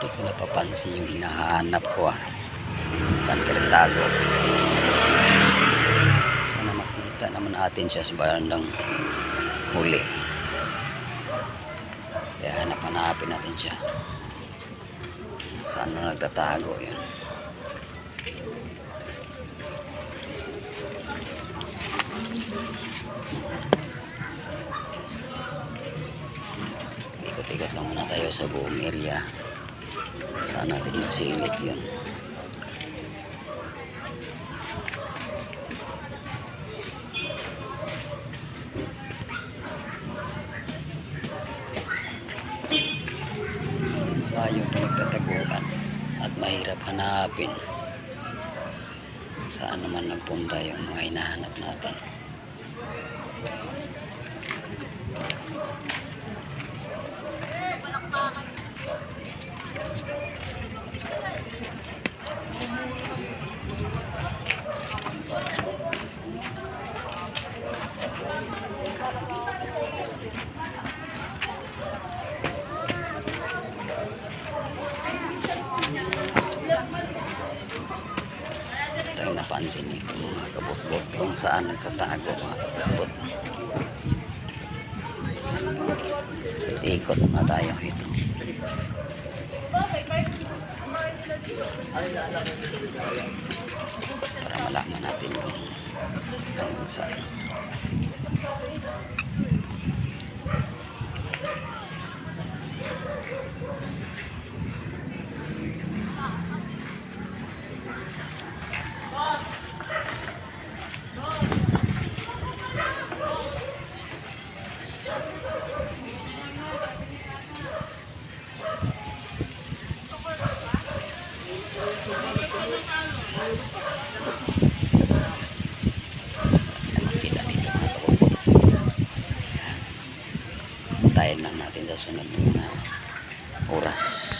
Hindi ko napapansin yung hinahanap ko. Saan ka nagtago? Sana makita naman natin siya sa bandang huli. Kaya hanapin natin siya. Saan na nagtatago yun? Ikot-ikot lang muna tayo sa buong area. Saan natin masilip yun? Layo pinagtataguan at mahirap hanapin. Saan naman nagpunta yung mga hinahanap natin? Tayo napansin nito mga kabutbot kung saan nagtatago mga kabutbot. Ikot na tayo dito para malaman natin kung hanggang saan. Tayo lang natin sa sunod na oras.